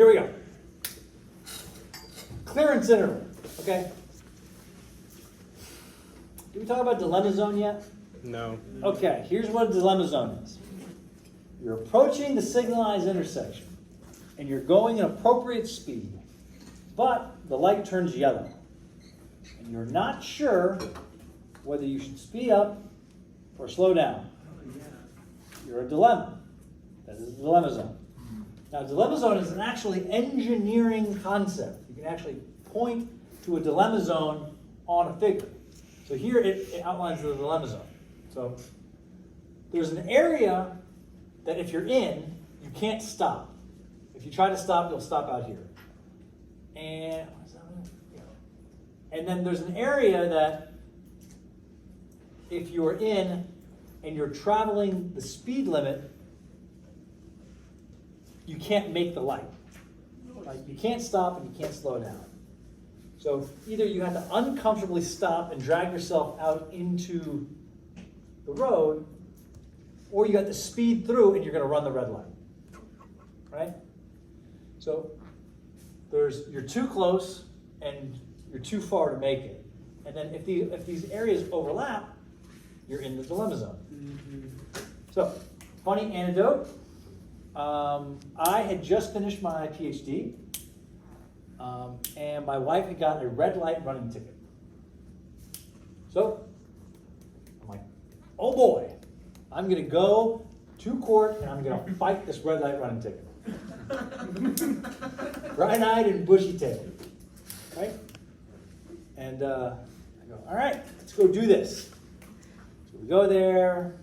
Here we go. Clearance interval, okay? Did we talk about dilemma zone yet? No. Okay, here's what a dilemma zone is. You're approaching the signalized intersection, and you're going an appropriate speed, but the light turns yellow, and you're not sure whether you should speed up or slow down. You're a dilemma. That is a dilemma zone. Now, dilemma zone is an actually engineering concept. You can actually point to a dilemma zone on a figure. So here it outlines the dilemma zone. So there's an area that if you're in, you can't stop. If you try to stop, you'll stop out here. And then there's an area that if you're in and you're traveling the speed limit, you can't make the light. Like you can't stop and you can't slow down. So either you have to uncomfortably stop and drag yourself out into the road, or you have to speed through and you're going to run the red light. Right? So you're too close and you're too far to make it. And then if these areas overlap, you're in the dilemma zone. So, funny anecdote. I had just finished my PhD, and my wife had gotten a red light running ticket. So, I'm like, oh boy, I'm going to go to court and I'm going to fight this red light running ticket. Bright-eyed and bushy-tailed, right? And I go, all right, let's go do this. So we go there.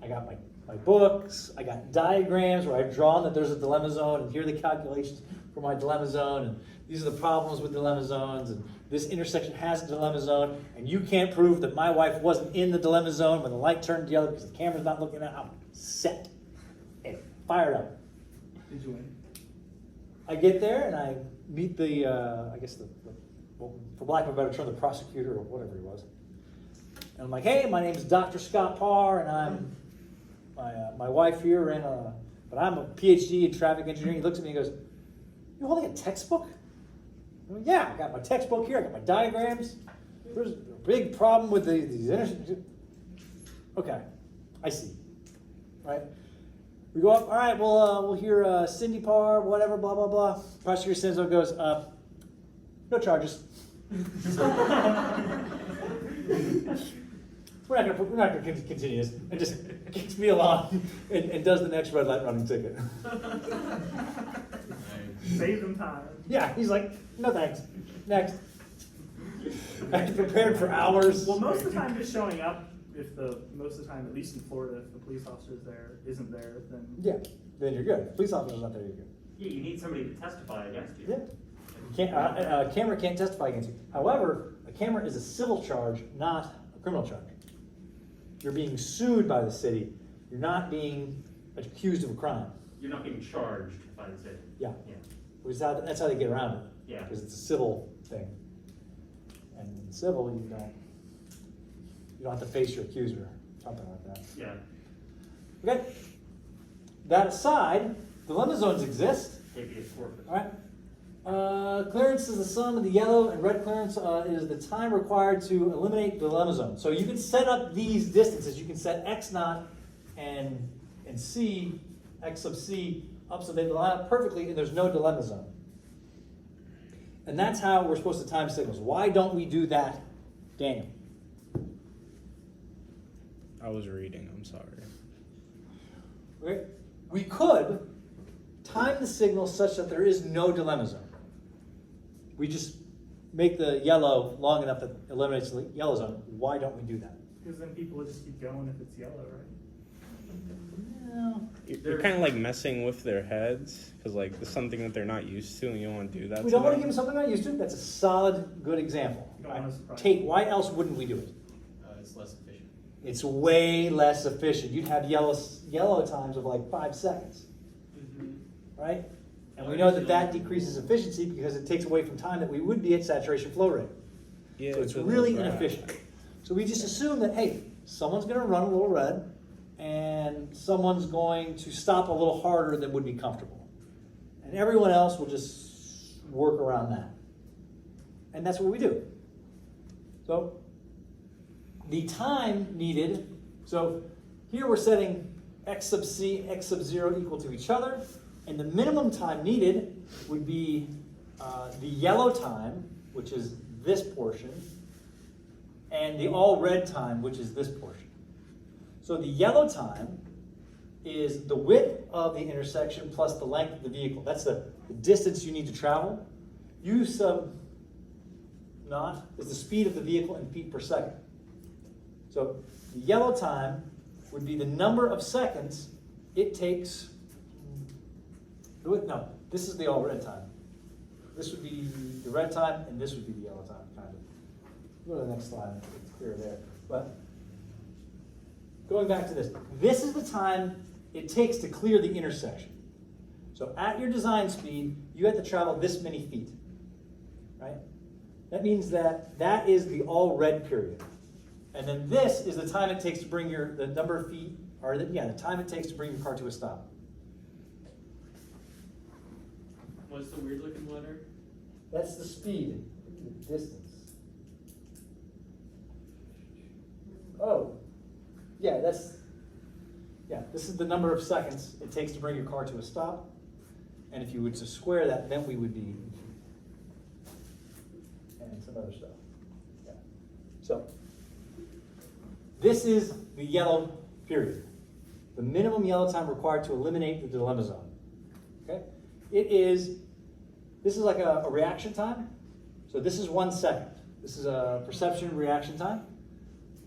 I got my books, I got diagrams where I've drawn that there's a dilemma zone, and here are the calculations for my dilemma zone, and these are the problems with dilemma zones, and this intersection has a dilemma zone, and you can't prove that my wife wasn't in the dilemma zone when the light turned yellow because the camera's not looking at it. I'm set and fired up. Did you win? I get there and I meet the, well, for lack of a better term, the prosecutor or whatever he was. And I'm like, hey, my name's Dr. Scott Parr, and I'm my wife here, but I'm a PhD in traffic engineering. He looks at me and goes, "You holding a textbook?" I'm like, yeah, I got my textbook here. I got my diagrams. There's a big problem with these intersections. Okay, I see. Right? We go up. All right, we'll hear Cindy Parr, whatever, blah blah blah. Prosecutor Senzo goes, no charges. We're not going to continue this, and just kicks me along and does the next red light running ticket. Save them time. Yeah, he's like, no thanks. Next. I prepared for hours. Well, most of the time, just showing up. Most of the time, at least in Florida, if the police officer isn't there, then then you're good. If police officer's not there, you're good. Yeah, you need somebody to testify against you. Yeah. A camera can't testify against you. However, a camera is a civil charge, not a criminal charge. You're being sued by the city. You're not being accused of a crime. You're not being charged by the city. Yeah. Yeah. That's how they get around it. Yeah. Because it's a civil thing. And in civil, you don't have to face your accuser, something like that. Yeah. Okay. That aside, dilemma zones exist. Habeas corpus. All right. Clearance is the sum of the yellow and red clearance is the time required to eliminate dilemma zone. So you can set up these distances. You can set x naught and c, x sub c, up so they line up perfectly and there's no dilemma zone. And that's how we're supposed to time signals. Why don't we do that, Daniel? I was reading, I'm sorry. Okay. We could time the signal such that there is no dilemma zone. We just make the yellow long enough that it eliminates the yellow zone. Why don't we do that? because then people will just keep going if it's yellow, right? No. You're kind of like messing with their heads because like it's something that they're not used to, and you don't want to do that. We don't want to give them something they're not used to. That's a solid, good example. You don't want to surprise Tate, why else wouldn't we do it? It's less efficient. It's way less efficient. You'd have yellow times of like 5 seconds, right? And we know that that decreases efficiency because it takes away from time that we would be at saturation flow rate. Yeah, So it's really inefficient. So we just assume that, hey, someone's going to run a little red and someone's going to stop a little harder than would be comfortable. And everyone else will just work around that. And that's what we do. So the time needed, so here we're setting x sub c, x sub 0 equal to each other, and the minimum time needed would be the yellow time, which is this portion, and the all red time, which is this portion. So the yellow time is the width of the intersection plus the length of the vehicle. That's the distance you need to travel. U sub naught is the speed of the vehicle in feet per second. So the yellow time would be the number of seconds it takes. No, this is the all red time. This would be the red time, and this would be the yellow time, kind of. Go to the next slide. It's clear there. But going back to this, this is the time it takes to clear the intersection. So at your design speed, you have to travel this many feet, right? That means that that is the all red period. And then this is the time it takes to bring the number of feet, or the time it takes to bring your car to a stop. What's the weird looking letter? That's the speed, the distance. Oh, yeah, this is the number of seconds it takes to bring your car to a stop. And if you were to square that, then we would be, and some other stuff. Yeah. So, this is the yellow period. The minimum yellow time required to eliminate the dilemma zone. Okay? This is like a reaction time. So this is 1 second. This is a perception reaction time.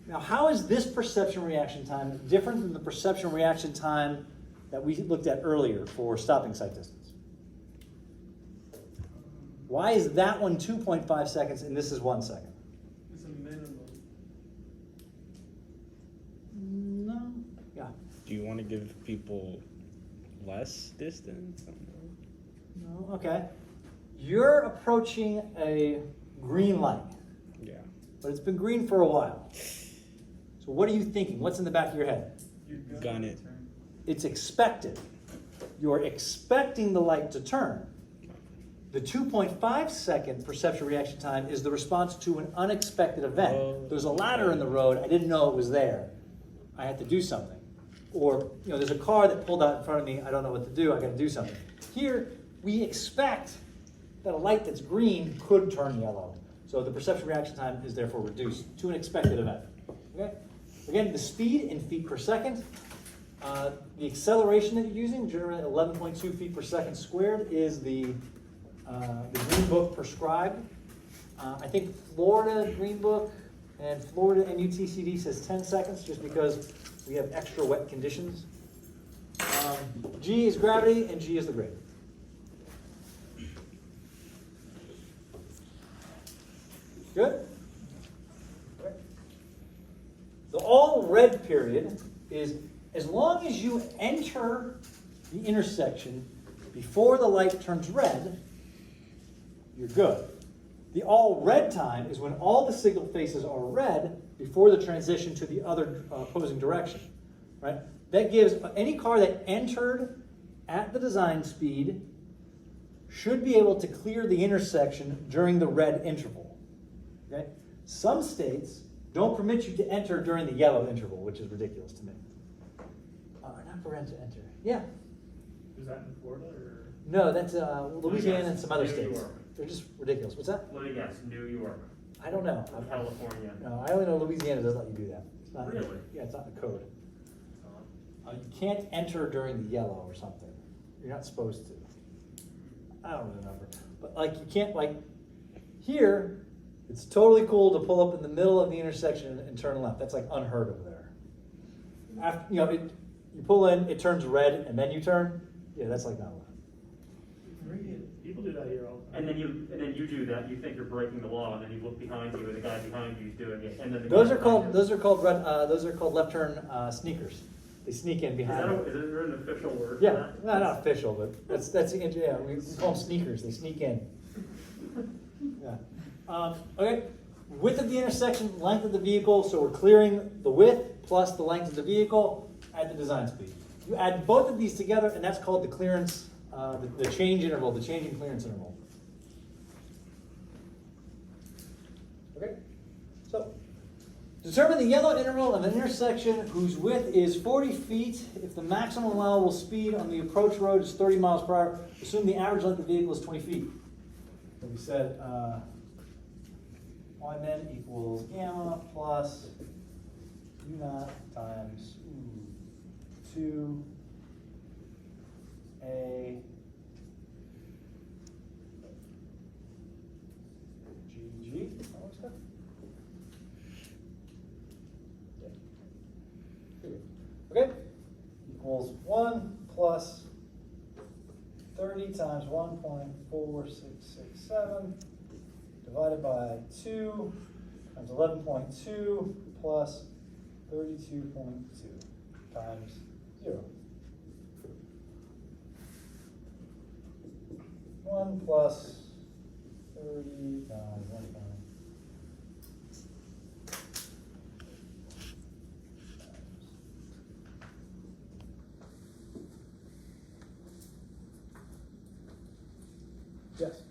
Now, how is this perception reaction time different from the perception reaction time that we looked at earlier for stopping sight distance? Why is that one 2.5 seconds and this is 1 second? It's a minimum. No. Yeah. Do you want to give people less distance? No. Okay. You're approaching a green light, Yeah. but it's been green for a while. So what are you thinking? What's in the back of your head? Gun it. It's expected. You're expecting the light to turn. The 2.5 second perception reaction time is the response to an unexpected event. Oh. There's a ladder in the road. I didn't know it was there. I had to do something. Or, there's a car that pulled out in front of me. I don't know what to do. I got to do something. Here, we expect that a light that's green could turn yellow. So the perception reaction time is therefore reduced to an expected event. Okay? Again, the speed in feet per second. The acceleration that you're using, generally 11.2 feet per second squared, is the Green Book prescribed. I think Florida Green Book and Florida NUTCD says 10 seconds just because we have extra wet conditions. G is gravity and G is the grade. Good? The all red period is as long as you enter the intersection before the light turns red, you're good. The all red time is when all the signal faces are red before the transition to the other opposing direction, right? That gives any car that entered at the design speed should be able to clear the intersection during the red interval, okay? Some states don't permit you to enter during the yellow interval, which is ridiculous to me. Not permitted to enter. Yeah. Is that in Florida or? No, that's Louisiana and some other New states. York. They're just ridiculous. What's that? Let me guess, New York, I don't know. California. No, I only know Louisiana doesn't let you do that. It's not, Really? Yeah, it's not in the code. You can't enter during the yellow or something. You're not supposed to. I don't remember. But you can't here, it's totally cool to pull up in the middle of the intersection and turn left. That's unheard of there. After, you pull in, it turns red, and then you turn. Yeah, that's not allowed. People do that here all the time. And then you do that. You think you're breaking the law, and then you look behind you, and the guy behind you is doing it. And then the Those guy are called behind those are called left turn sneakers. They sneak in you. behind. Is there an official word? Yeah, For that? no, not official, but that's we call them sneakers. They sneak in. Yeah. Okay. Width of the intersection, length of the vehicle. So we're clearing the width plus the length of the vehicle at the design speed. You add both of these together, and that's called the clearance the change interval, the change in clearance interval. Okay, so determine the yellow interval of an intersection whose width is 40 feet if the maximum allowable speed on the approach road is 30 miles per hour. Assume the average length of the vehicle is 20 feet. So we said y min equals gamma plus u naught times 2 a GG. That looks good. Okay, equals 1 plus 30 times 1.4667 divided by 2 times 11.2 plus 32.2 times 0. 1 plus 30 times 1. Yes.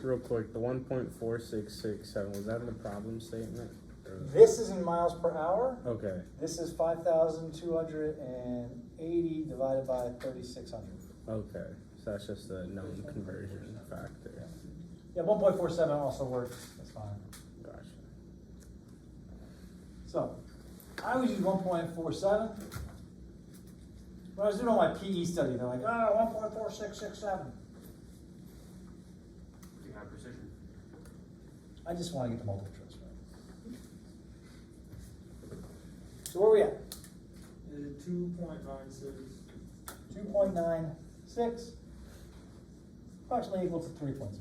Real quick, the 1.4667, was that in the problem statement? This is in miles per hour. Okay. This is 5,280 divided by 3,600. Okay. So that's just a known conversion factor. Yeah, 1.47 also works. That's fine. Gotcha. So, I always use 1.47. When I was doing all my PE study, they're like, 1.4667. You have precision. I just want to get the multiple choice right. So where are we at? 2.96. 2.96, approximately equal to 3.0.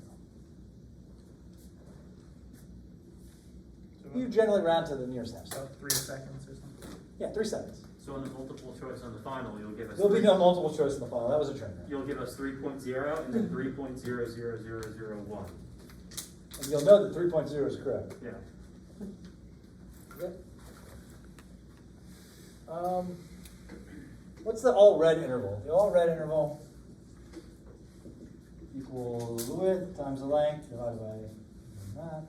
You generally round to the nearest half. About 3 seconds or something. Yeah, 3 seconds. So in the multiple choice on the final, you'll give us. There'll be no multiple choice in the final. That was a train wreck. You'll give us 3.0 and then 3.00001. And you'll know that 3.0 is correct. Yeah. Okay. What's the all red interval? The all red interval equals the width times the length divided by that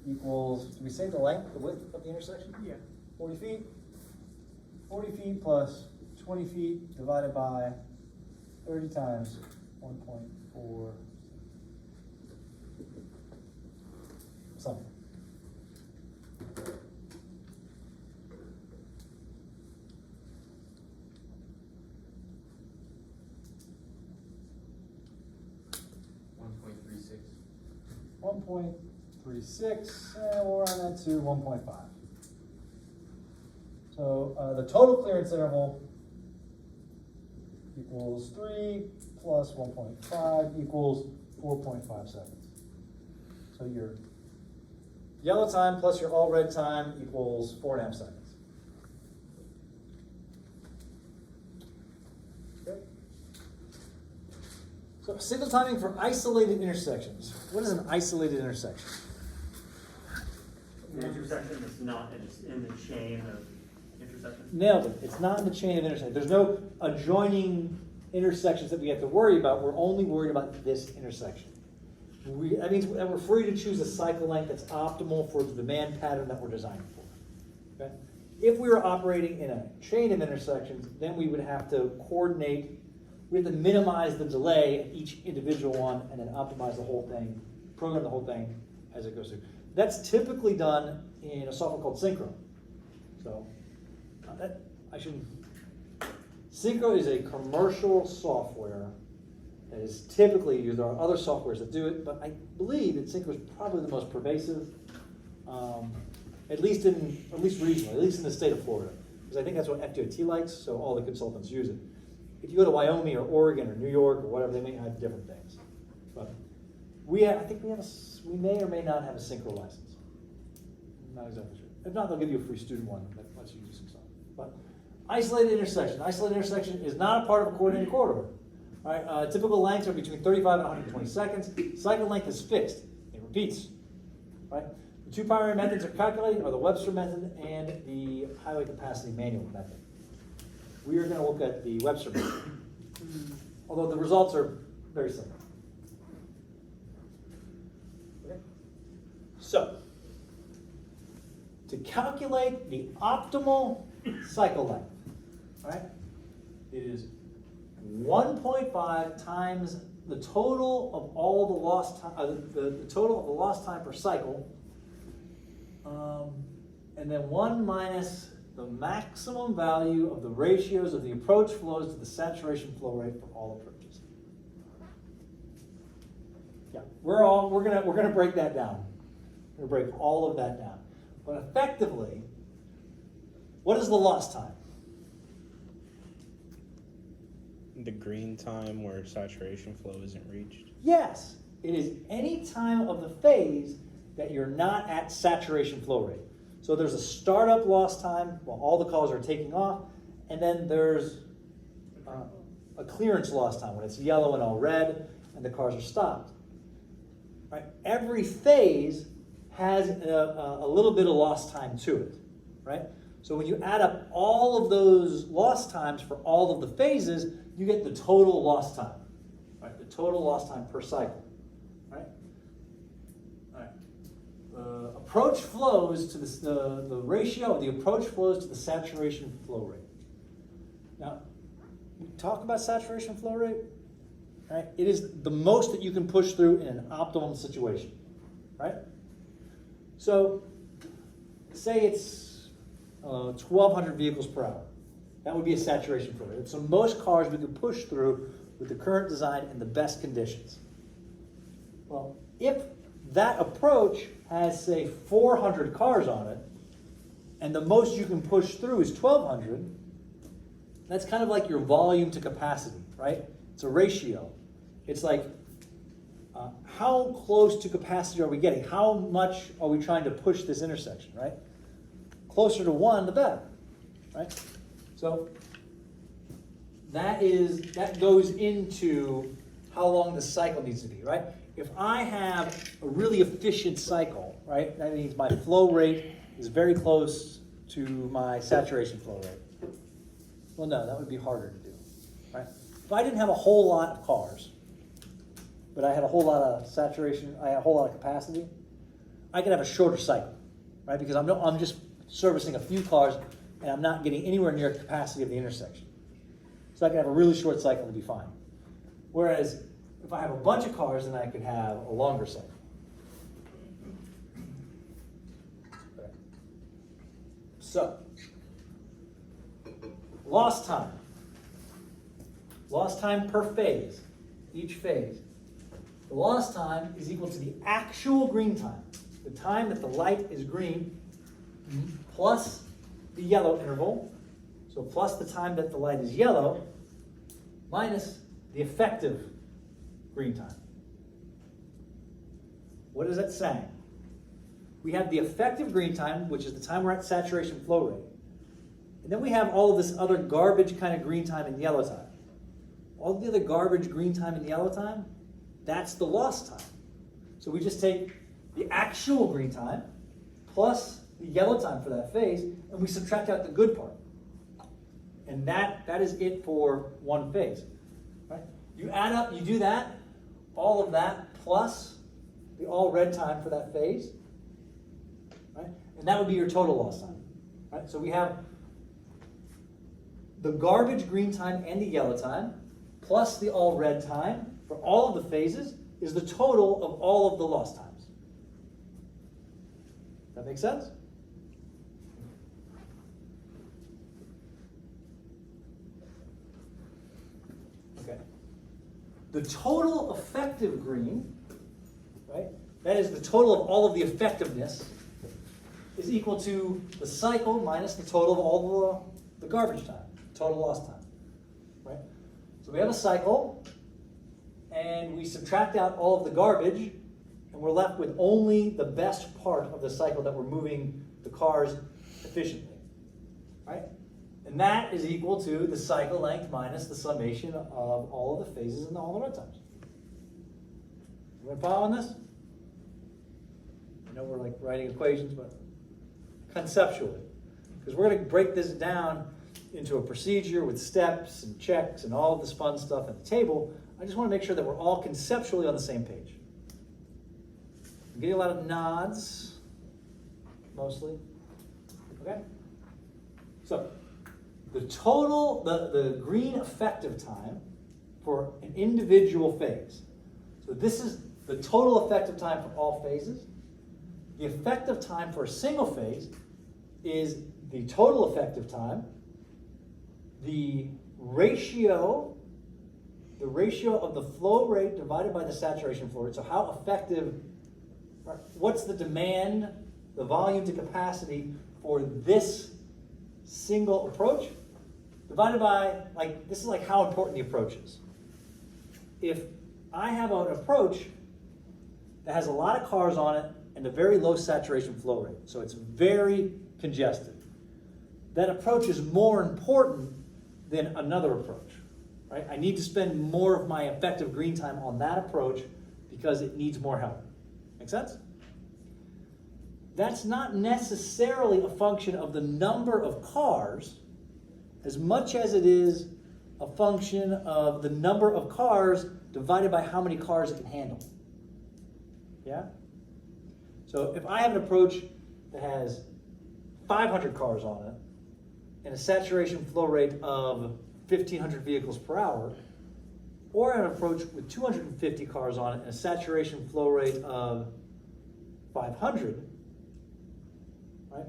equals, do we say the length, the width of the intersection? Yeah. 40 feet. 40 feet plus 20 feet divided by 30 times 1.4 something. $1.36. 1.36, and we'll round that to 1.5. So the total clearance interval equals 3 plus 1.5 equals 4.5 seconds. So your yellow time plus your all red time equals 4.5 seconds. Okay. So signal timing for isolated intersections. What is an isolated intersection? An intersection that's not in the chain of intersections. Nailed it. It's not in the chain of intersections. There's no adjoining intersections that we have to worry about. We're only worried about this intersection. That means that we're free to choose a cycle length that's optimal for the demand pattern that we're designing for. Okay? If we were operating in a chain of intersections, then we would have to coordinate. We have to minimize the delay at each individual one and then optimize the whole thing, program the whole thing as it goes through. That's typically done in a software called Synchro. So Synchro is a commercial software that is typically used. There are other softwares that do it, but I believe that Synchro is probably the most pervasive, at least regionally, at least in the state of Florida, because I think that's what FDOT likes. So all the consultants use it. If you go to Wyoming or Oregon or New York or whatever, they may have different things. But we may or may not have a Synchro license. I'm not exactly sure. If not, they'll give you a free student one that lets you do some stuff. But isolated intersection. Isolated intersection is not a part of a coordinated corridor. All right, typical lengths are between 35 and 120 seconds. Cycle length is fixed. It repeats. Right? The two primary methods are calculated are the Webster method and the highway capacity manual method. We are going to look at the Webster method. although the results are very similar. Okay. So, to calculate the optimal cycle length, right, it is 1.5 times the total of all the lost time, the total of the lost time per cycle, and then 1 minus the maximum value of the ratios of the approach flows to the saturation flow rate for all approaches. Yeah, we're gonna break that down. We're gonna break all of that down. But effectively, what is the lost time? The green time where saturation flow isn't reached. Yes, it is any time of the phase that you're not at saturation flow rate. So there's a startup lost time while all the cars are taking off, and then there's a clearance lost time when it's yellow and all red and the cars are stopped. Right? Every phase has a little bit of lost time to it, right? So when you add up all of those lost times for all of the phases, you get the total lost time, right? The total lost time per cycle, right? All right. The approach flows to the ratio of the approach flows to the saturation flow rate. Now, we talk about saturation flow rate, right? It is the most that you can push through in an optimum situation, right? So, say it's 1,200 vehicles per hour. That would be a saturation flow rate. So most cars we could push through with the current design in the best conditions. Well, if that approach has, say, 400 cars on it, and the most you can push through is 1,200, that's kind of like your volume to capacity, right? It's a ratio. It's like, how close to capacity are we getting? How much are we trying to push this intersection, right? Closer to 1, the better, right? So that goes into how long the cycle needs to be, right? If I have a really efficient cycle, right, that means my flow rate is very close to my saturation flow rate. Well, no, that would be harder to do, right? If I didn't have a whole lot of cars, but I had a whole lot of saturation, I had a whole lot of capacity, I could have a shorter cycle, right? Because I'm just servicing a few cars and I'm not getting anywhere near capacity of the intersection. So I could have a really short cycle and be fine. Whereas if I have a bunch of cars, then I could have a longer cycle. Okay. So, lost time. Lost time per phase, each phase. The lost time is equal to the actual green time, the time that the light is green, plus the yellow interval, so plus the time that the light is yellow, minus the effective green time. What is that saying? We have the effective green time, which is the time we're at saturation flow rate. And then we have all of this other garbage kind of green time and yellow time. All the other garbage green time and yellow time, that's the lost time. So we just take the actual green time plus the yellow time for that phase, and we subtract out the good part. And that is it for one phase. Right? You add up, you do that, all of that plus the all red time for that phase, right? And that would be your total lost time. Right? So we have the garbage green time and the yellow time plus the all red time for all of the phases is the total of all of the lost times. That make sense? Okay. The total effective green, right? That is the total of all of the effectiveness is equal to the cycle minus the total of all the garbage time, total lost time, right? So we have a cycle, and we subtract out all of the garbage, and we're left with only the best part of the cycle that we're moving the cars efficiently, right? And that is equal to the cycle length minus the summation of all of the phases and all the run times. Everyone following this? I know we're like writing equations, but conceptually. Because we're going to break this down into a procedure with steps and checks and all of this fun stuff at the table, I just want to make sure that we're all conceptually on the same page. I'm getting a lot of nods, mostly. Okay? So, the total, the green effective time for an individual phase. So this is the total effective time for all phases. The effective time for a single phase is the total effective time, the ratio of the flow rate divided by the saturation flow rate. So how effective, what's the demand, the volume to capacity for this single approach, divided by, this is like how important the approach is. If I have an approach that has a lot of cars on it and a very low saturation flow rate, so it's very congested, that approach is more important than another approach, right? I need to spend more of my effective green time on that approach because it needs more help. Make sense? That's not necessarily a function of the number of cars as much as it is a function of the number of cars divided by how many cars it can handle. Yeah? So if I have an approach that has 500 cars on it and a saturation flow rate of 1,500 vehicles per hour, or an approach with 250 cars on it and a saturation flow rate of 500, right?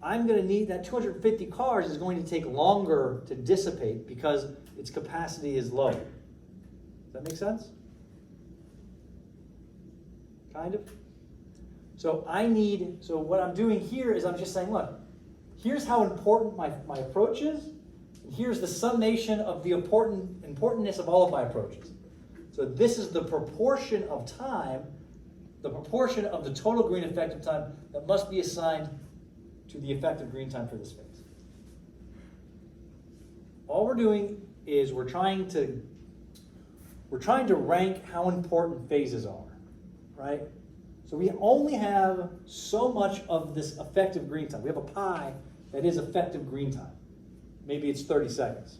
I'm going to need that 250 cars is going to take longer to dissipate because its capacity is low. Does that make sense? Kind of. So what I'm doing here is I'm just saying, look, here's how important my approach is, and here's the summation of the importantness of all of my approaches. So this is the proportion of time, the proportion of the total green effective time that must be assigned to the effective green time for this phase. All we're doing is we're trying to rank how important phases are, right? So we only have so much of this effective green time. We have a pie that is effective green time. Maybe it's 30 seconds.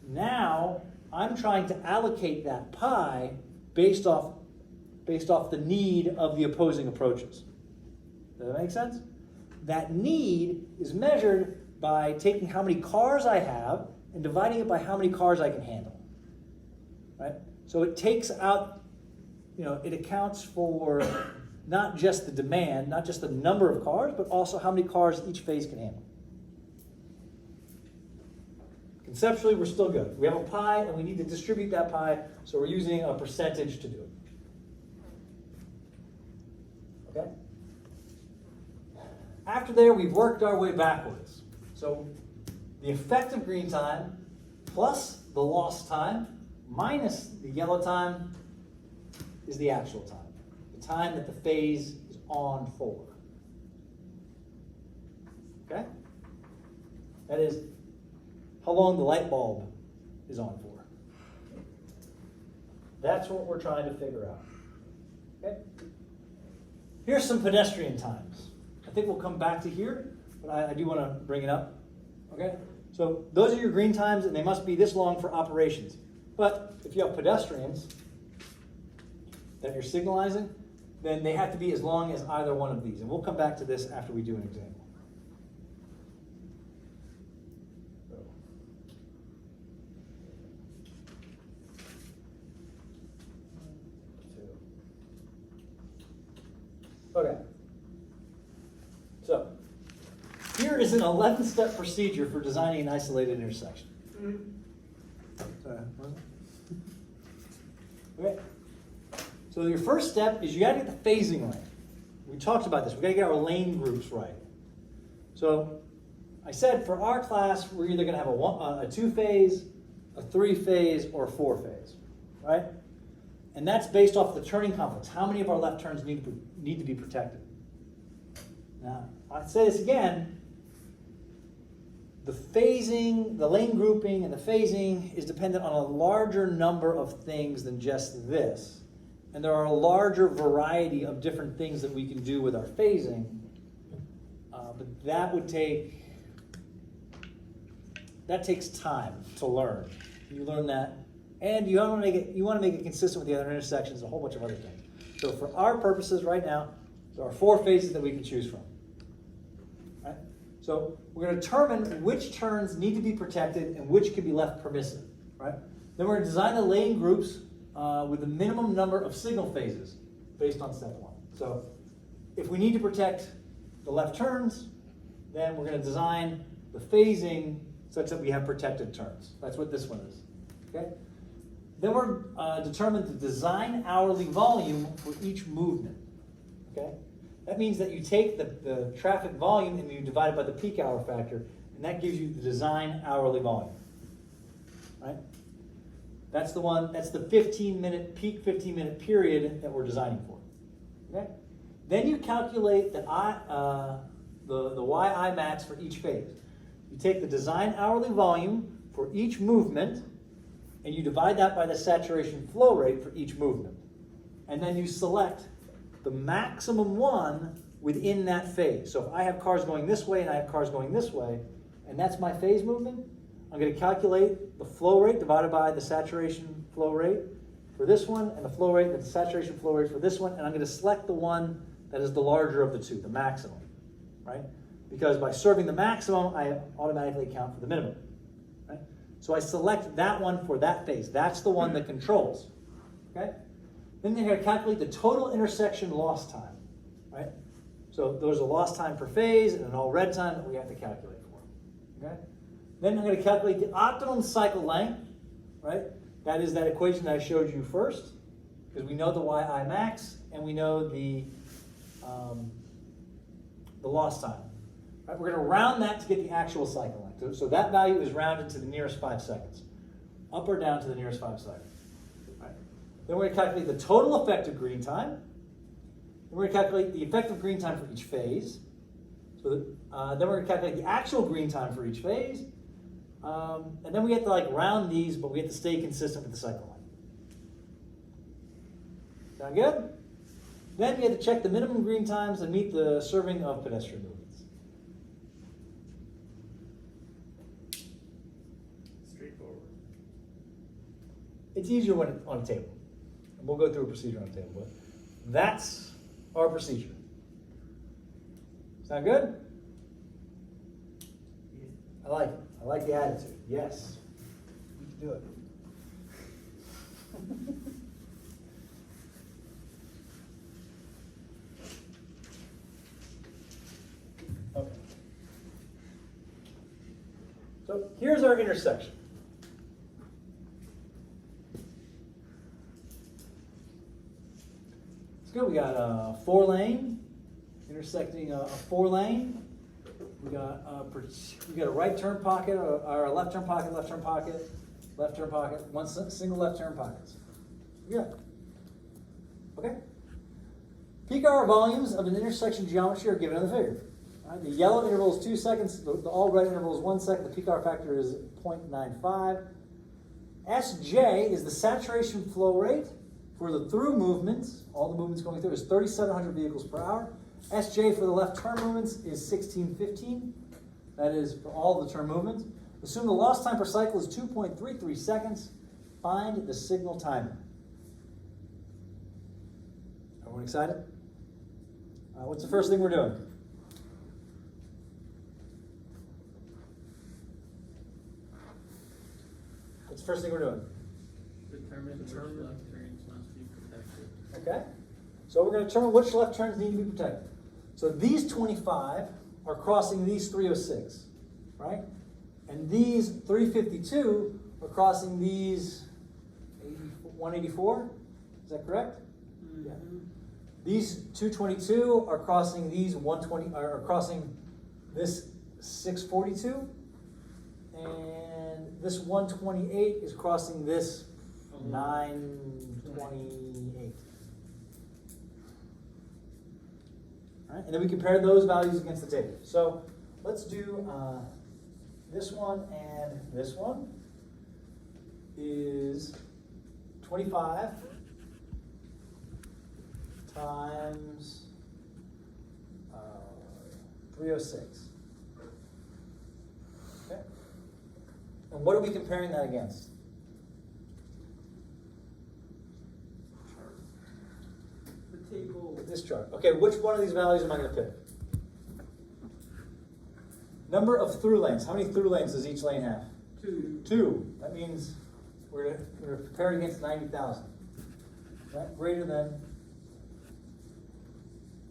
Now, I'm trying to allocate that pie based off the need of the opposing approaches. Does that make sense? That need is measured by taking how many cars I have and dividing it by how many cars I can handle. Right? So it takes out, it accounts for not just the demand, not just the number of cars, but also how many cars each phase can handle. Conceptually, we're still good. We have a pie, and we need to distribute that pie, so we're using a percentage to do it. Okay? After there, we've worked our way backwards. So the effective green time plus the lost time minus the yellow time is the actual time. The time that the phase is on for. Okay? That is how long the light bulb is on for. That's what we're trying to figure out. Okay? Here's some pedestrian times. I think we'll come back to here, but I do want to bring it up. Okay? So those are your green times, and they must be this long for operations. But if you have pedestrians that you're signalizing, then they have to be as long as either one of these. And we'll come back to this after we do an example. Okay. So, here is an 11-step procedure for designing an isolated intersection. Sorry, okay. So your first step is you got to get the phasing right. We talked about this. We got to get our lane groups right. So I said for our class, we're either going to have a 2-phase, a 3-phase, or a 4-phase, right? And that's based off the turning conflicts. How many of our left turns need to be protected? Now, I'll say this again. The phasing, the lane grouping, and the phasing is dependent on a larger number of things than just this. And there are a larger variety of different things that we can do with our phasing. But that would take that takes time to learn. You learn that, and you want to make it consistent with the other intersections, a whole bunch of other things. So for our purposes right now, there are 4 phases that we can choose from. Right? So we're going to determine which turns need to be protected and which can be left permissive. Right? Then we're going to design the lane groups with the minimum number of signal phases based on step 1. So if we need to protect the left turns, then we're going to design the phasing such that we have protected turns. That's what this one is. Okay? Then we're determined the design hourly volume for each movement. Okay? That means that you take the traffic volume and you divide it by the peak hour factor, and that gives you the design hourly volume. Right? That's the one, that's the 15-minute, peak 15-minute period that we're designing for. Okay? Then you calculate the YI max for each phase. You take the design hourly volume for each movement, and you divide that by the saturation flow rate for each movement. And then you select the maximum one within that phase. So if I have cars going this way and I have cars going this way, and that's my phase movement, I'm going to calculate the flow rate divided by the saturation flow rate for this one, and the flow rate and the saturation flow rate for this one, and I'm going to select the one that is the larger of the two, the maximum, right? Because by serving the maximum, I automatically account for the minimum, right? So I select that one for that phase. That's the one that controls, okay? Then they're going to calculate the total intersection loss time, right? So there's a loss time per phase and an all red time that we have to calculate for, okay? Then I'm going to calculate the optimum cycle length, right? That is that equation that I showed you first, because we know the YI max and we know the loss time. Right? We're going to round that to get the actual cycle length. So that value is rounded to the nearest 5 seconds, up or down to the nearest 5 seconds. Right? Then we're going to calculate the total effective green time. Then we're going to calculate the effective green time for each phase. So then we're going to calculate the actual green time for each phase. And then we have to round these, but we have to stay consistent with the cycle length. Sound good? Then you have to check the minimum green times and meet the serving of pedestrian movements. Straightforward. It's easier when it's on a table. And we'll go through a procedure on a table, but that's our procedure. Sound good? I like it. I like the attitude. Yes. We can do it. Okay. So here's our intersection. It's good. We got a 4-lane intersecting a 4-lane. We got a right turn pocket, or a left turn pocket, left turn pocket, left turn pocket, one single left turn pockets. Yeah. Okay. Peak hour volumes of an intersection geometry are given in the figure. Right, the yellow interval is 2 seconds, the all red interval is 1 second, the peak hour factor is 0.95. SJ is the saturation flow rate for the through movements. All the movements going through is 3,700 vehicles per hour. SJ for the left turn movements is 1615. That is for all the turn movements. Assume the lost time per cycle is 2.33 seconds. Find the signal timer. Everyone excited? What's the first thing we're doing? What's the first thing we're doing? Determine which left turns must be protected. Okay. So we're going to determine which left turns need to be protected. So these 25 are crossing these 306, right? And these 352 are crossing these 184. Is that correct? Mm-hmm. Yeah. These 222 are crossing these 120, are crossing this 642. And this 128 is crossing this 928. All right, and then we compare those values against the table. So let's do this one and this one is 25 times 306. Okay. And what are we comparing that against? The table. This chart. Okay, which one of these values am I going to pick? Number of through lanes. How many through lanes does each lane have? 2. 2. That means we're comparing against 90,000. Is that greater than?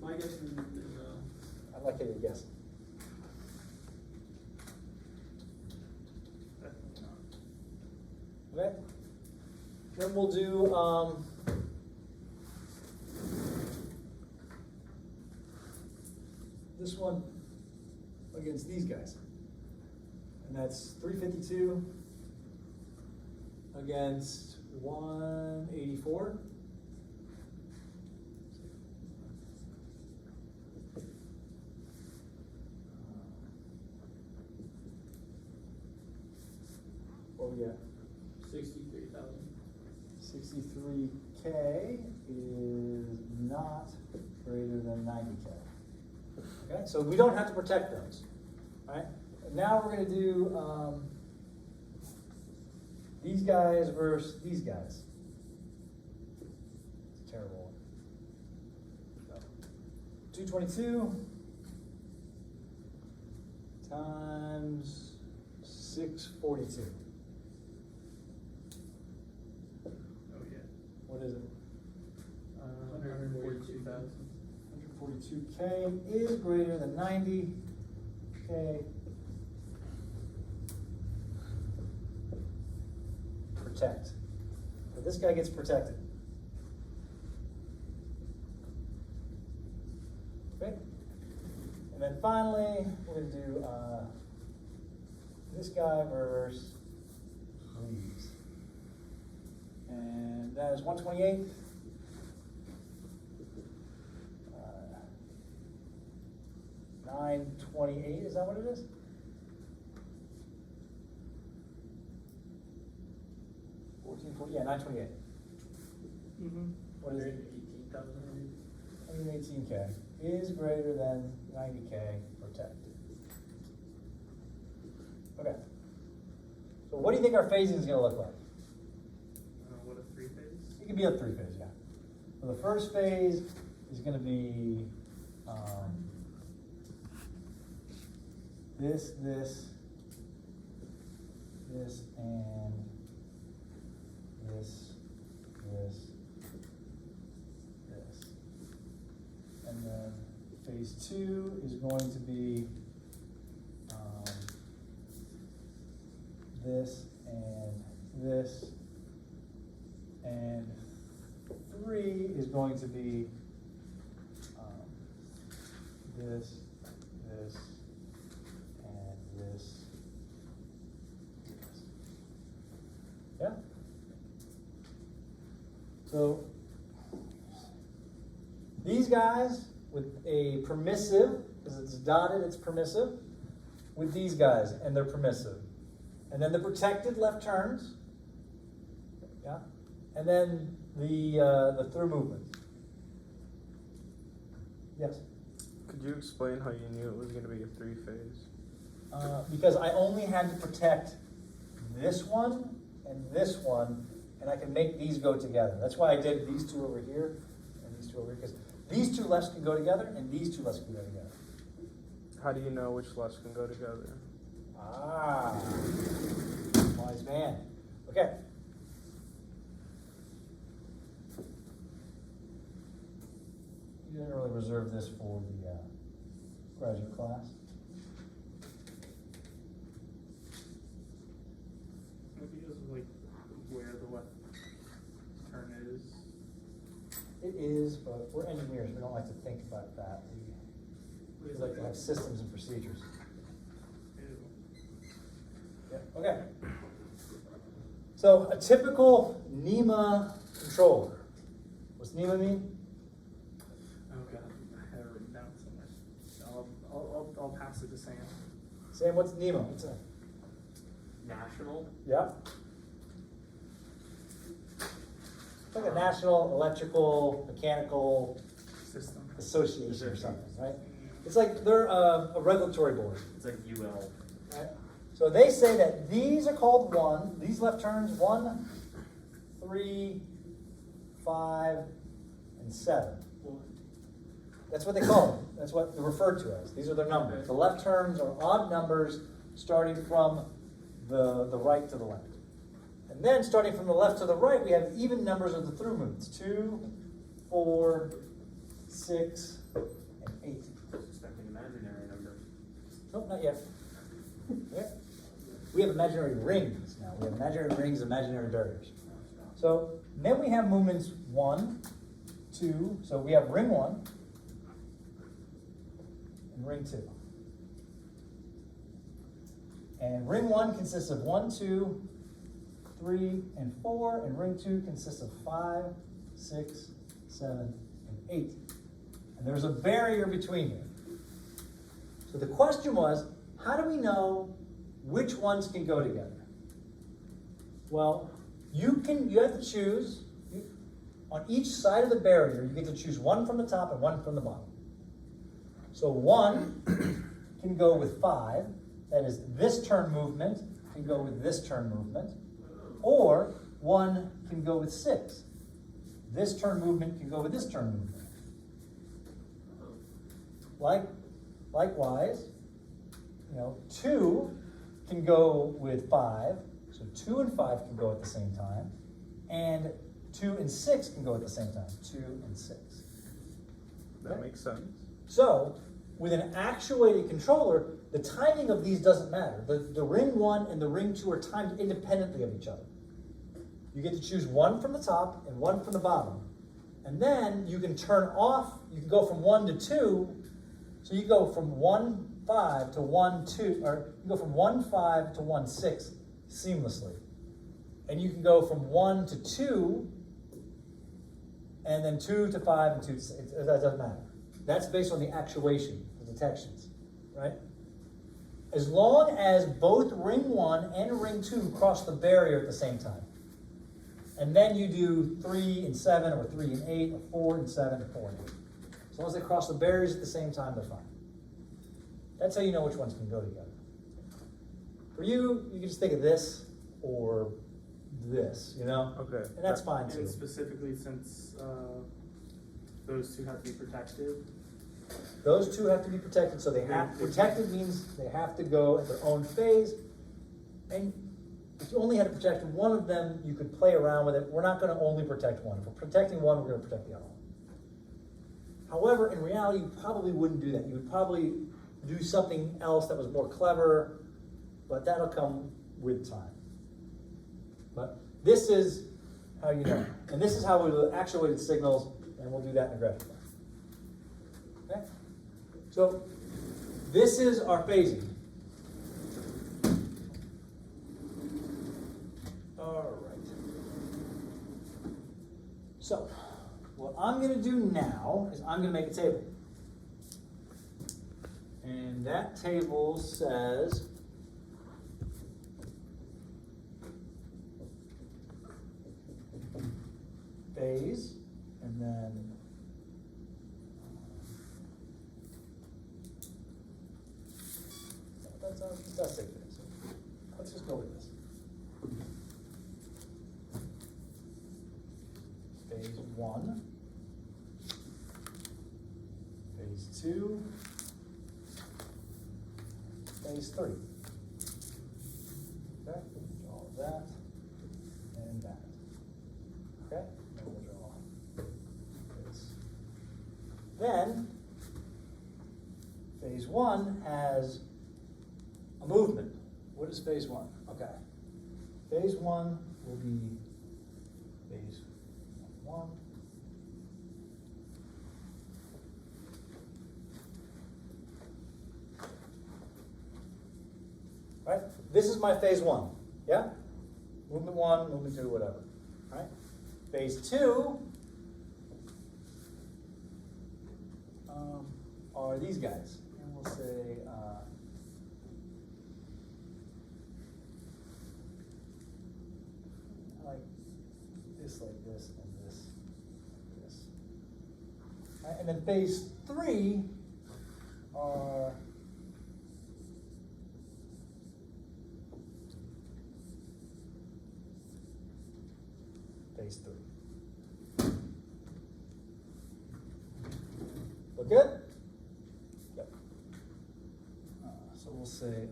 My guess is I'd like you to guess. Okay. Then we'll do this one against these guys. And that's 352 against 184. What we got? 63,000. 63K is not greater than 90K. Okay, so we don't have to protect those. All right? Now we're going to do these guys versus these guys. It's a terrible one. 222 times 642. Oh, yeah. What is it? 142,000. 142K is greater than 90K. Protect. So this guy gets protected. Okay. And then finally, we're going to do this guy versus these. And that is 128. 928, is that what it is? Yeah, 928. Mm-hmm. What is it? 18,000. 118K is greater than 90K protect. Okay. So what do you think our phasing is going to look like? What a 3-phase? It could be a 3-phase, yeah. So the first phase is going to be this, and this. And then phase 2 is going to be this, and 3 is going to be this, and this. Yeah? So these guys with a permissive, because it's dotted, it's permissive, with these guys, and they're permissive. And then the protected left turns, yeah? And then the through movement. Yes? Could you explain how you knew it was going to be a 3-phase? Because I only had to protect this one and this one, and I can make these go together. That's why I did these two over here and these two over here, because these two lefts can go together and these two lefts can go together. How do you know which lefts can go together? Ah, wise man. Okay. You didn't really reserve this for the graduate class. Maybe just like where the left turn is. It is, but we're engineers. We don't like to think about that. We like to have systems and procedures. Yeah. Okay. So a typical NEMA controller. What's NEMA mean? Oh god, I have it written down somewhere. I'll pass it to Sam. Sam, what's NEMA? What's that? National? Yeah. It's like a national electrical mechanical System. association or something, right? It's like they're a regulatory board, It's like UL. right? So they say that these are called 1, these left turns 1, 3, 5, and 7. That's what they call them. That's what they're referred to as. These are their numbers. The left turns are odd numbers starting from the right to the left. And then starting from the left to the right, we have even numbers of the through movements. 2, 4, 6, and 8. Expecting imaginary numbers. Nope, not yet. Yeah. We have imaginary rings now. We have imaginary rings, imaginary barriers. So then we have movements 1, 2. So we have ring 1 and ring 2. And ring 1 consists of 1, 2, 3, and 4. And ring 2 consists of 5, 6, 7, and 8. And there's a barrier between here. So the question was, how do we know which ones can go together? Well, you have to choose, on each side of the barrier, you get to choose one from the top and one from the bottom. So 1 can go with 5, that is this turn movement can go with this turn movement, or 1 can go with 6. This turn movement can go with this turn movement. Likewise, 2 can go with 5, so 2 and 5 can go at the same time, and 2 and 6 can go at the same time, 2 and 6. That makes sense. So, with an actuated controller, the timing of these doesn't matter. The ring 1 and the ring 2 are timed independently of each other. You get to choose one from the top and one from the bottom. And then you can turn off, you can go from 1 to 2, so you go from 1, 5 to 1, 2, or you go from 1, 5 to 1, 6 seamlessly. And you can go from 1 to 2, and then 2 to 5 and 2 to 6. That doesn't matter. That's based on the actuation, the detections, right? As long as both ring 1 and ring 2 cross the barrier at the same time. And then you do 3 and 7, or 3 and 8, or 4 and 7, or 4 and 8. As long as they cross the barriers at the same time, they're fine. That's how you know which ones can go together. For you, you can just think of this or this, Okay. And that's fine too. And specifically, since those two have to be protected. Those two have to be protected, so they have, protected means they have to go at their own phase. And if you only had to protect one of them, you could play around with it. We're not going to only protect one. If we're protecting one, we're going to protect the other one. However, in reality, you probably wouldn't do that. You would probably do something else that was more clever, but that'll come with time. But this is how you know. And this is how we will actuate signals, and we'll do that in a graphic. Okay? So this is our phasing. All right. So what I'm going to do now is I'm going to make a table. And that table says phase, and then that's it. Let's just go with this. Phase 1, phase 2, phase 3. Okay, draw that and that. Okay, and we'll draw this. Then, phase 1 has a movement. What is phase 1? Okay. Phase 1 will be phase 1. Right? This is my phase 1. Yeah? Movement 1, movement 2, whatever. Right? Phase 2 are these guys. And we'll say like this, and this. Right? And then phase 3 are Look good? Yep. So we'll say,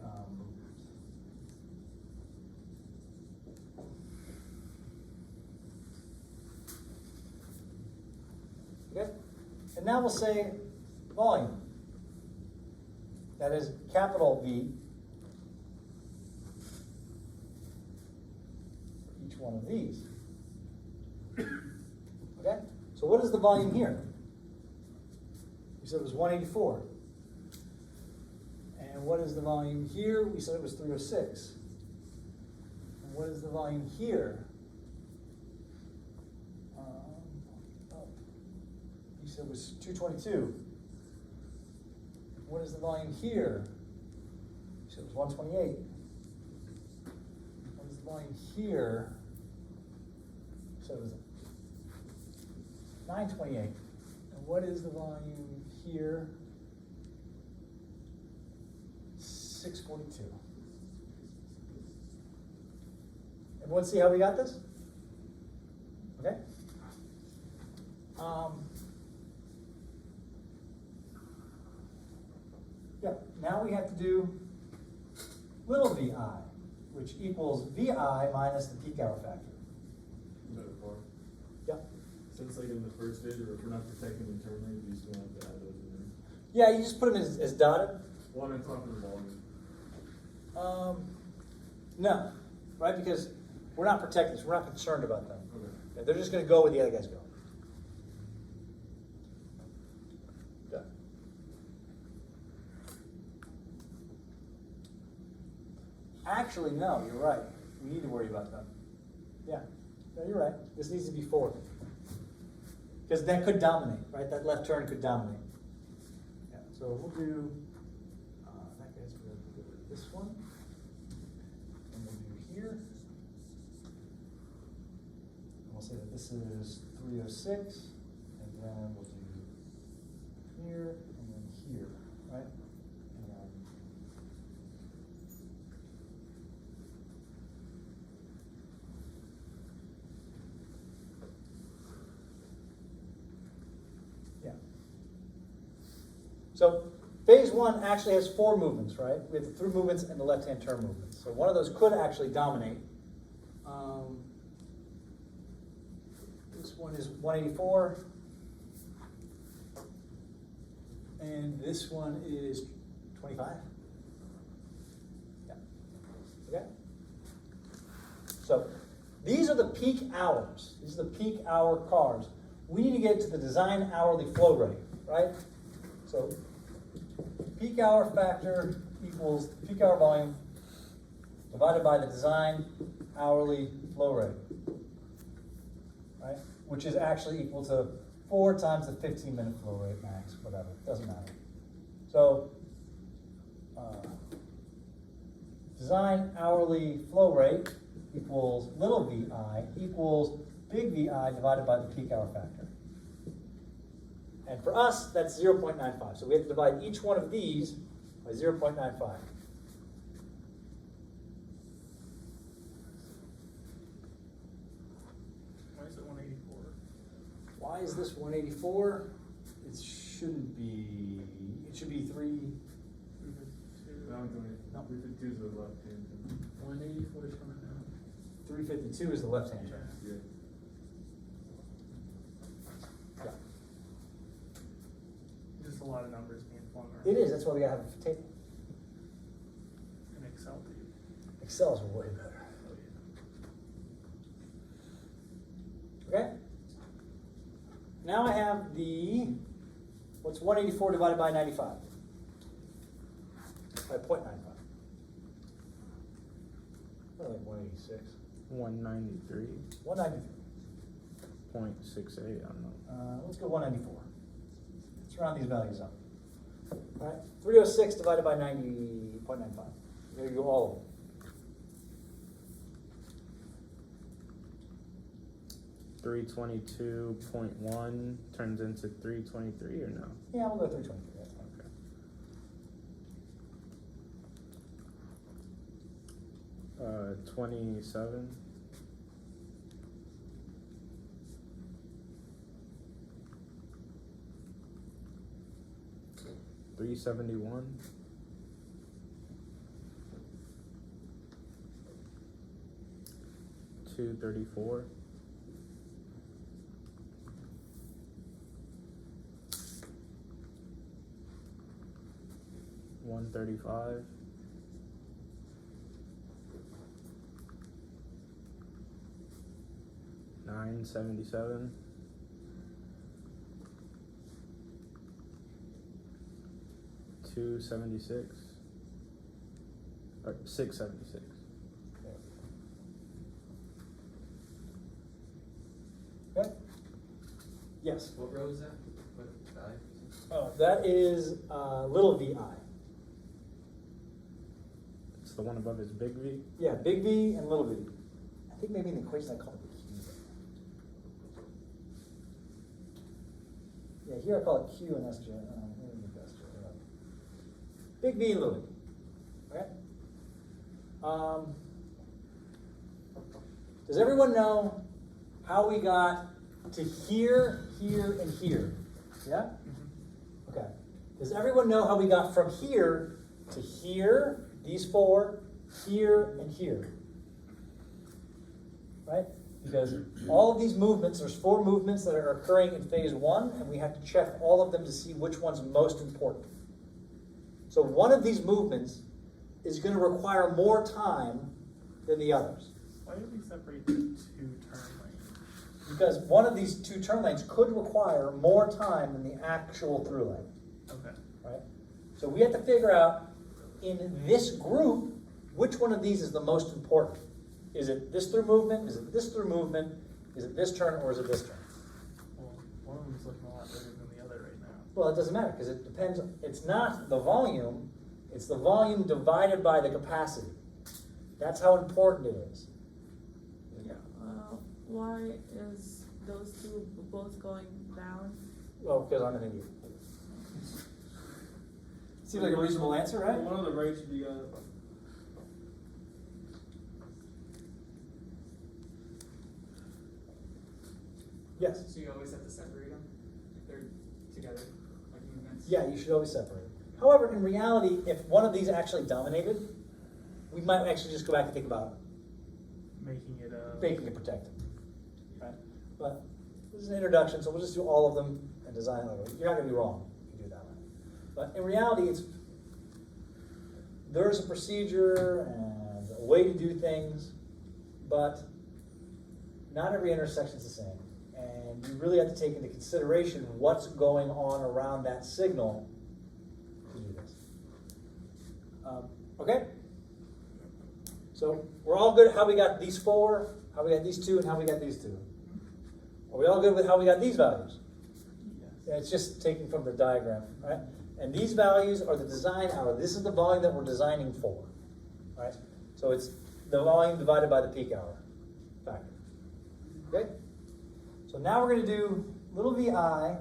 okay? And now we'll say volume. That is capital V for each one of these. Okay? So what is the volume here? We said it was 184. And what is the volume here? We said it was 306. And what is the volume here? You said it was 222. What is the volume here? You said it was 128. What is the volume here? You said it was 928. And what is the volume here? 642. Everyone see how we got this? Okay? Yeah, now we have to do little vi, which equals vi minus the peak hour factor. Metaphor. Yeah. So it's like in the first bit, or if we're not protecting internally, we just want to add those in there. Yeah, you just put them as dotted. One on top of the volume. No, right? Because we're not protecting this. We're not concerned about them. Okay. Yeah, they're just going to go where the other guys go. Yeah. Actually, no, you're right. We need to worry about them. Yeah, no, you're right. This needs to be forward. Because that could dominate, right? That left turn could dominate. Yeah, so we'll do, that guy's going to do this one. And we'll do here. And we'll say that this is 306. And then we'll do here and then here, right? And then yeah. So phase one actually has 4 movements, right? We have the through movements and the left-hand turn movements. So one of those could actually dominate. This one is 184. And this one is 25. Yeah. Okay? So these are the peak hours. These are the peak hour cars. We need to get to the design hourly flow rate, right? So peak hour factor equals peak hour volume divided by the design hourly flow rate, right? Which is actually equal to 4 times the 15-minute flow rate max, whatever, doesn't matter. So design hourly flow rate equals little vi equals big VI divided by the peak hour factor. And for us, that's 0.95. So we have to divide each one of these by 0.95. Why is it 184? Why is this 184? It shouldn't be. It should be 3. 352. That one's only, No. 352 is the left hand. 184 is coming down. 352 is the left-hand turn. Yeah. Yeah. Just a lot of numbers being flung around. It is. That's why we gotta have a table. An Excel too. Excel's way better. Okay. Now I have the, what's 184 divided by 95? By 0.95. Probably like 186. 193.68. 193. I don't know. Let's go 194. Let's round these values up. All right, 306 divided by 90.95. There you go, all of them. .322.1 turns into 323 or no? Yeah, we'll go 323. That's fine. Okay. 27. 371. $234. $135. $977. $276. Or $676. Okay? Yes. What row is that? What value? Oh, that is little vi. It's the one above his big V. Yeah, big V and little v. I think maybe in the equation I call it Q. Yeah, here I call it Q and SJ. Big V and little v. Okay? Does everyone know how we got to here, here, and here? Yeah? Okay. Does everyone know how we got from here to here, these four, here, and here? Right? Because all of these movements, there's four movements that are occurring in phase one, and we have to check all of them to see which one's most important. So one of these movements is going to require more time than the others. Why did we separate the two turn lanes? Because one of these two turn lanes could require more time than the actual through lane. Okay. Right? So we have to figure out in this group which one of these is the most important. Is it this through movement? Is it this through movement? Is it this turn or is it this turn? Well, one of them's looking a lot bigger than the other right now. Well, it doesn't matter because it depends. It's not the volume. It's the volume divided by the capacity. That's how important it is. Yeah. Why is those two both going down? Well, because I'm an idiot. Seems like a reasonable answer, right? One of the right should be Yes. So you always have to separate them if they're together, like movements? Yeah, you should always separate. However, in reality, if one of these actually dominated, we might actually just go back and think about Making it protected. Right? But this is an introduction, so we'll just do all of them and design it. You're not going to be wrong if you do that way. But in reality, there's a procedure and a way to do things, but not every intersection is the same. And you really have to take into consideration what's going on around that signal to do this. Okay? So we're all good at how we got these four, how we got these two, and how we got these two. Are we all good with how we got these values? Yeah, it's just taken from the diagram, right? And these values are the design hour. This is the volume that we're designing for, right? So it's the volume divided by the peak hour factor. Okay? So now we're going to do little vi.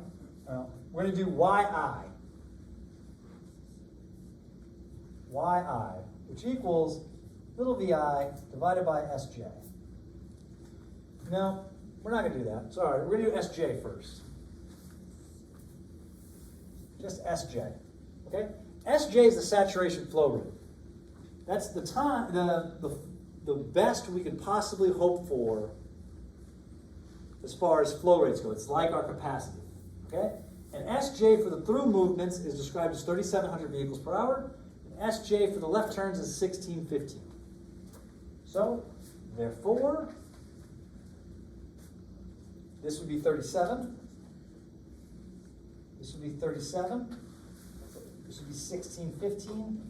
We're going to do yi. Yi, which equals little vi divided by sj. No, we're not going to do that. Sorry, we're going to do sj first. Just sj. Okay? Sj is the saturation flow rate. That's the time, the best we can possibly hope for as far as flow rates go. It's like our capacity. Okay? And Sj for the through movements is described as 3,700 vehicles per hour. And Sj for the left turns is 1615. So, therefore, this would be 37. This would be 37. This would be 1615.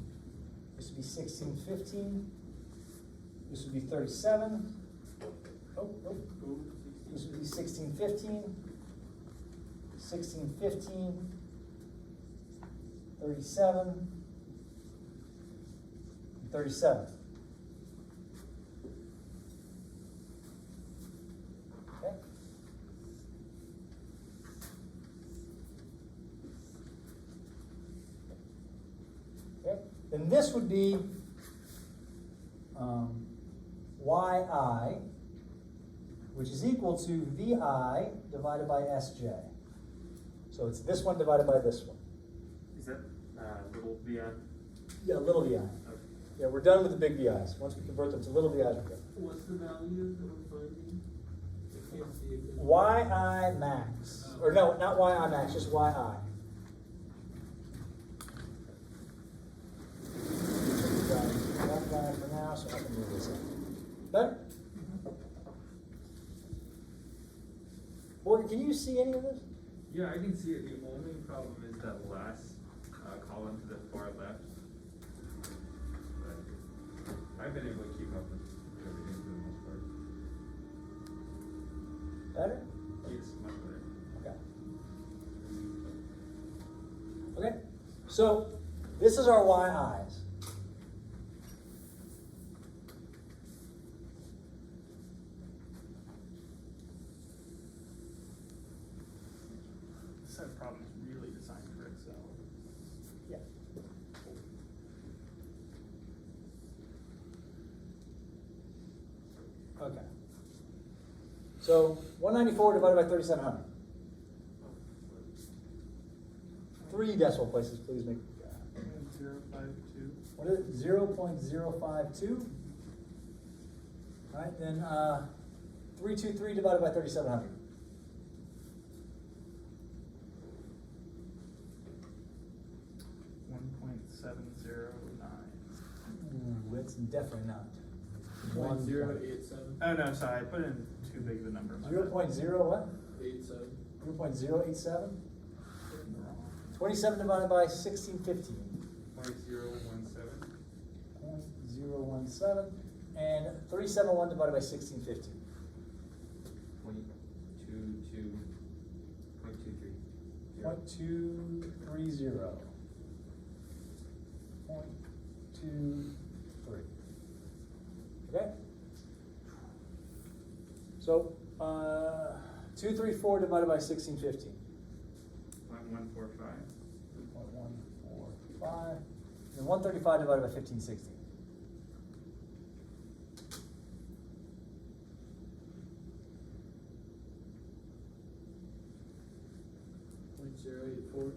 This would be 1615. This would be 37. Oh. This would be 1615. 1615. 37. 37. Okay. Okay. Then this would be yi, which is equal to vi divided by sj. So it's this one divided by this one. Is that Little VI. Yeah, little vi. Yeah, we're done with the big VIs. Once we convert them to little VIs, we're good. What's the value that we're finding? I can't see it. YI max, or no, not YI max, just YI. That guy for now, so I can move this up. Better? Morgan, can you see any of this? Yeah, I can see it. The only problem is that last column to the far left. But I've been able to keep up with everything for the most part. Better? Yes, much better. Okay. Okay, so this is our YIs. This set of problems really designed for Excel. Yeah. Okay. So 194 divided by 3,700. 3 decimal places, please make. 0.052. What is it? 0.052. All right, then 323 divided by 3,700. 1.709. It's definitely not. 0.087. Oh no, sorry, I put in too big of a number. My 0.0 bad. what? 87. 0.087. Wrong. 27 divided by 1615. 0.017. 0.017. And 371 divided by 1615. 0.22. 0.23. 0.230. 0.23. Okay? So, 234 divided by 1615. 0.145. 2.145. And 135 divided by 1560. 0.084.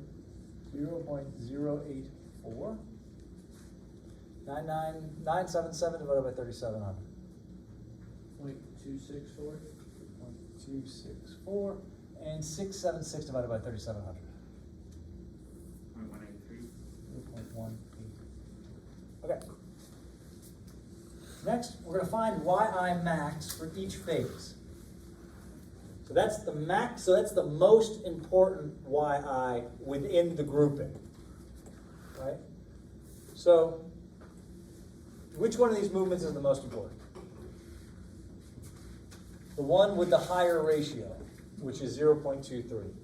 0.084. 977 divided by 3,700. 0.264. 0.264. And 676 divided by 3,700. 0.183. 0.18. Okay. Next, we're going to find YI max for each phase. So that's the max, so that's the most important YI within the grouping. Right? So, which one of these movements is the most important? The one with the higher ratio, which is 0.23.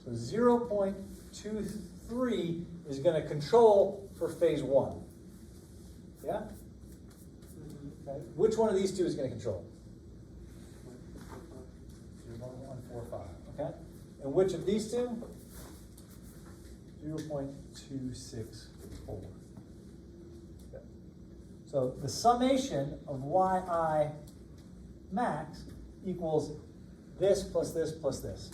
So 0.23 is going to control for phase 1. Yeah? Okay. Which one of these two is going to control? 0.145. Okay? And which of these two? 0.264. Okay. So the summation of YI max equals this plus this plus this.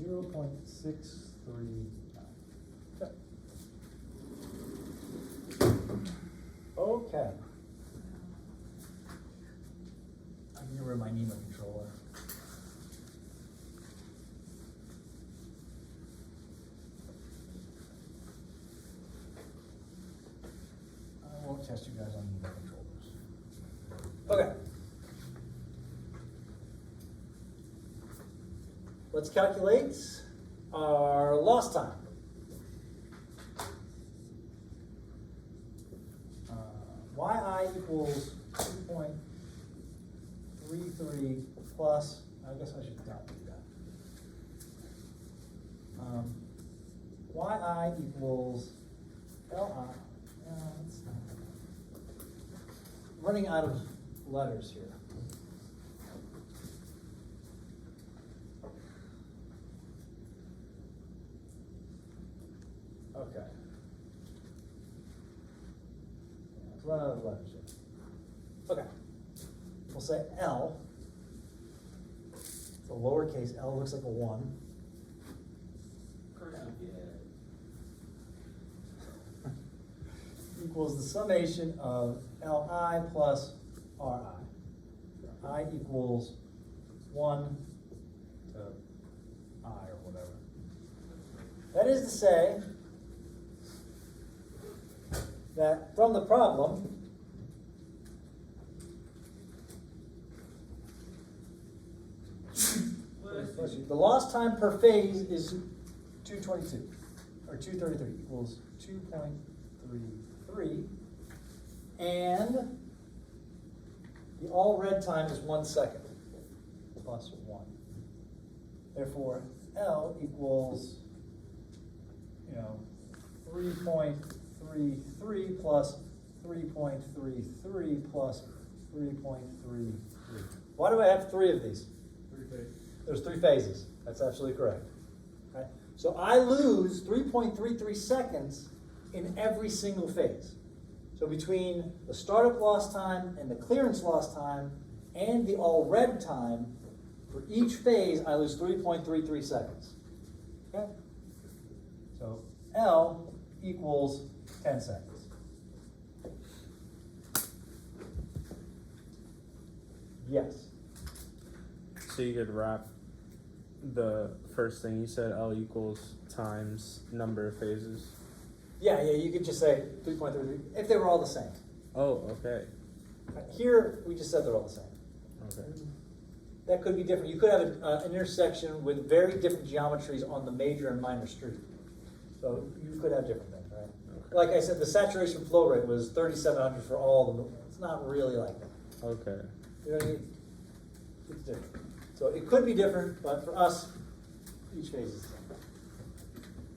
$0.639. 0.639. Okay. I'm gonna wear my NEMA controller. I won't test you guys on NEMA controllers. Okay. Let's calculate our lost time. YI equals 2.33 plus, I guess I should not do that. YI equals LI. Running out of letters here. Okay. run out of letters here. Okay. We'll say L. The lowercase L looks like a 1. Equals the summation of Li plus Ri. I equals 1 to I or whatever. That is to say that from the problem, the lost time per phase is 222, or 233, equals 2.33, and the all red time is 1 second, plus 1. Therefore, L equals, 3.33 plus 3.33 plus 3.33. Why do I have 3 of these? There's 3 phases. That's absolutely correct. Okay? So I lose 3.33 seconds in every single phase. So between the startup lost time and the clearance lost time and the all red time, for each phase I lose 3.33 seconds. Okay? So L equals 10 seconds. Yes. So you could wrap the first thing you said, L equals times number of phases. Yeah, you could just say 3.33 if they were all the same. Oh, okay. Here, we just said they're all the same. Okay. That could be different. You could have an intersection with very different geometries on the major and minor street. So you could have different things, right? Okay. Like I said, the saturation flow rate was 3,700 for all of them. It's not really like that. Okay. You know what I mean? It's different. So it could be different, but for us, each phase is the same.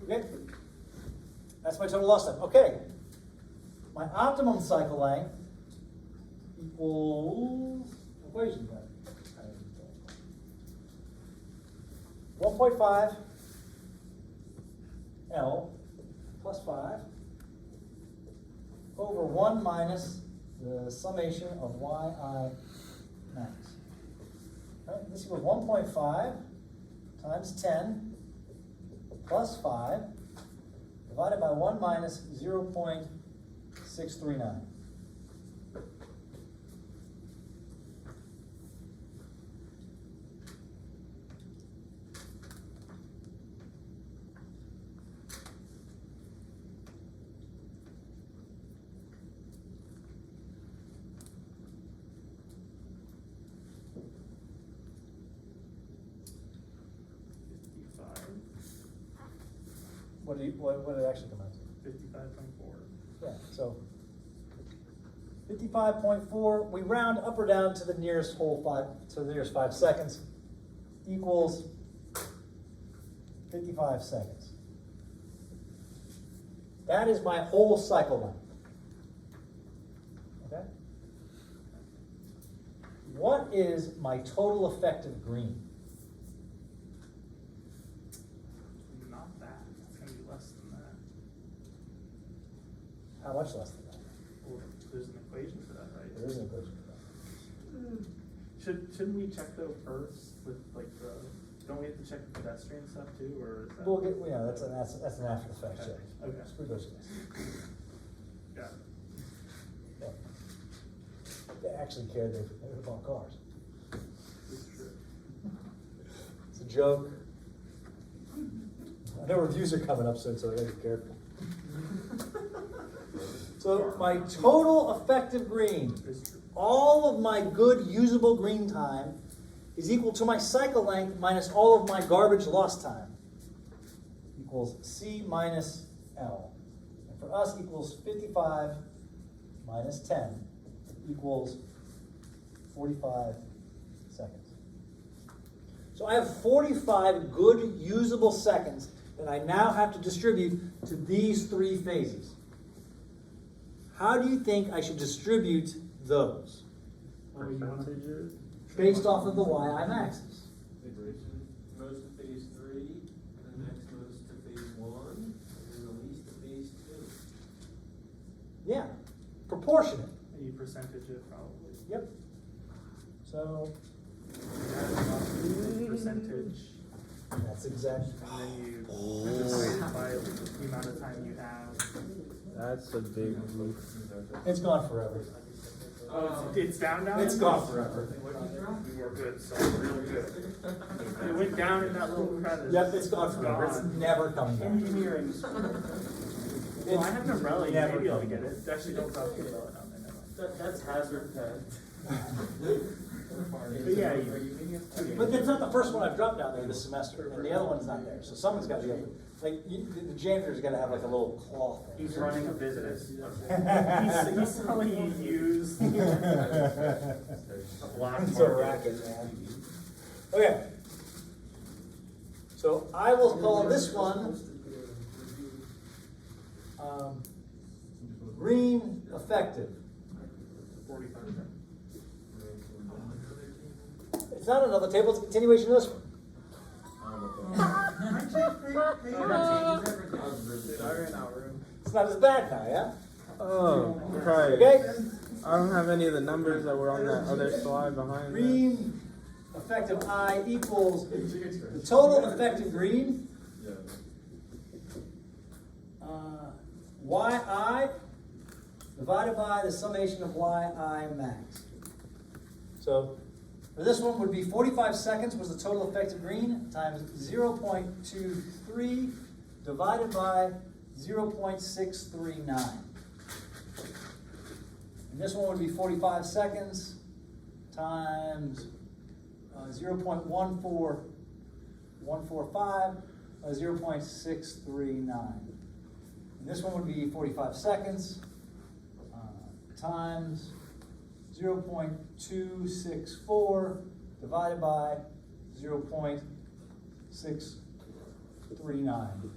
Okay? That's my total loss time. Okay. My optimum cycle length equals equation then. 1.5 L plus 5 over 1 minus the summation of yi max. All right, this equals 1.5 times 10 plus 5 divided by 1 minus 0.639. What did it actually come out to? 55.4. Yeah, so 55.4, we round up or down to the nearest whole 5 seconds, equals 55 seconds. That is my whole cycle length. Okay? What is my total effective green? Not that. It's going to be less than that. How much less than that? Well, there's an equation for that, right? There is an equation for that. Shouldn't we check though first with like the? Don't we have to check the pedestrian stuff too, or is that? We'll get, that's an after the fact check. Okay. Screw those guys. Got it. Yeah. They actually cared they bought cars. It's true. It's a joke. I know reviews are coming up soon, so I gotta be careful. So my total effective green, It's true. all of my good usable green time is equal to my cycle length minus all of my garbage lost time. Equals C minus L. And for us equals 55 minus 10 equals 45 seconds. So I have 45 good usable seconds that I now have to distribute to these 3 phases. How do you think I should distribute those? Percentages? Based off of the yi maxes. Most to phase 3, and the next most to phase 1, and then the least to phase 2. Yeah. proportionate. You percentage it probably. Yep. So, Percentage, that's exactly. and then you divide it by the amount of time you have. That's a big move. It's gone forever. It's down now? It's gone forever. You're good, so real good. It went down in that little crevice. Yep, it's gone forever. It's Gone. never coming back. Engineering. Well, I have an umbrella, you Never may be able to coming get it. Actually, don't talk to the umbrella down there, never mind. That's hazard pay. But yeah, you. But that's not the first one I've dropped down there this semester, and the other one's not there. So someone's got to be able to, like, the janitor's got to have like a little cloth. He's running a business. He's selling you used. A black It's a market. racket, man. Okay. So I will call this one green effective. 45. It's not another table, it's a continuation of this one. It's not as bad now, yeah? Oh, right. Okay? I don't have any of the numbers that were on that other slide behind that. Green effective I equals the total effective green, yi divided by the summation of yi max. So for this one would be 45 seconds was the total effective green times 0.23 divided by 0.639. And this one would be 45 seconds times 0.14145 by 0.639. And this one would be 45 seconds times 0.264 divided by 0.639.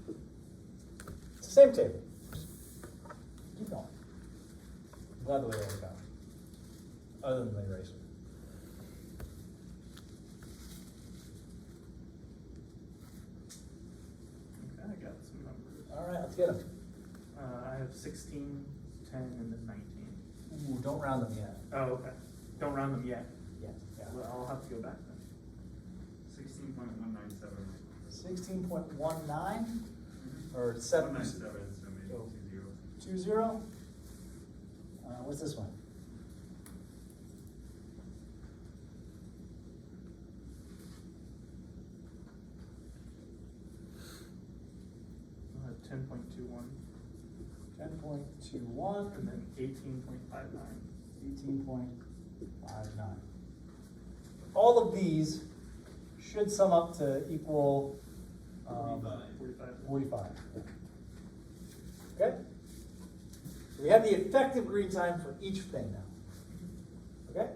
It's the same table. Just keep going. I'm glad the way it worked out. Other than the eraser. Okay, I got some numbers. All right, let's get them. I have 16, 10, and then 19. Ooh, don't round them yet. Oh, okay. Don't round them yet. Yeah. Well, I'll have to go back then. 16.197. 16.19 or 7? 197, so maybe So, 20. 20? What's this one? I'll have 10.21 10.21, and then 18.59. 18.59. All of these should sum up to equal 45. 45. Okay? So we have the effective green time for each thing now. Okay?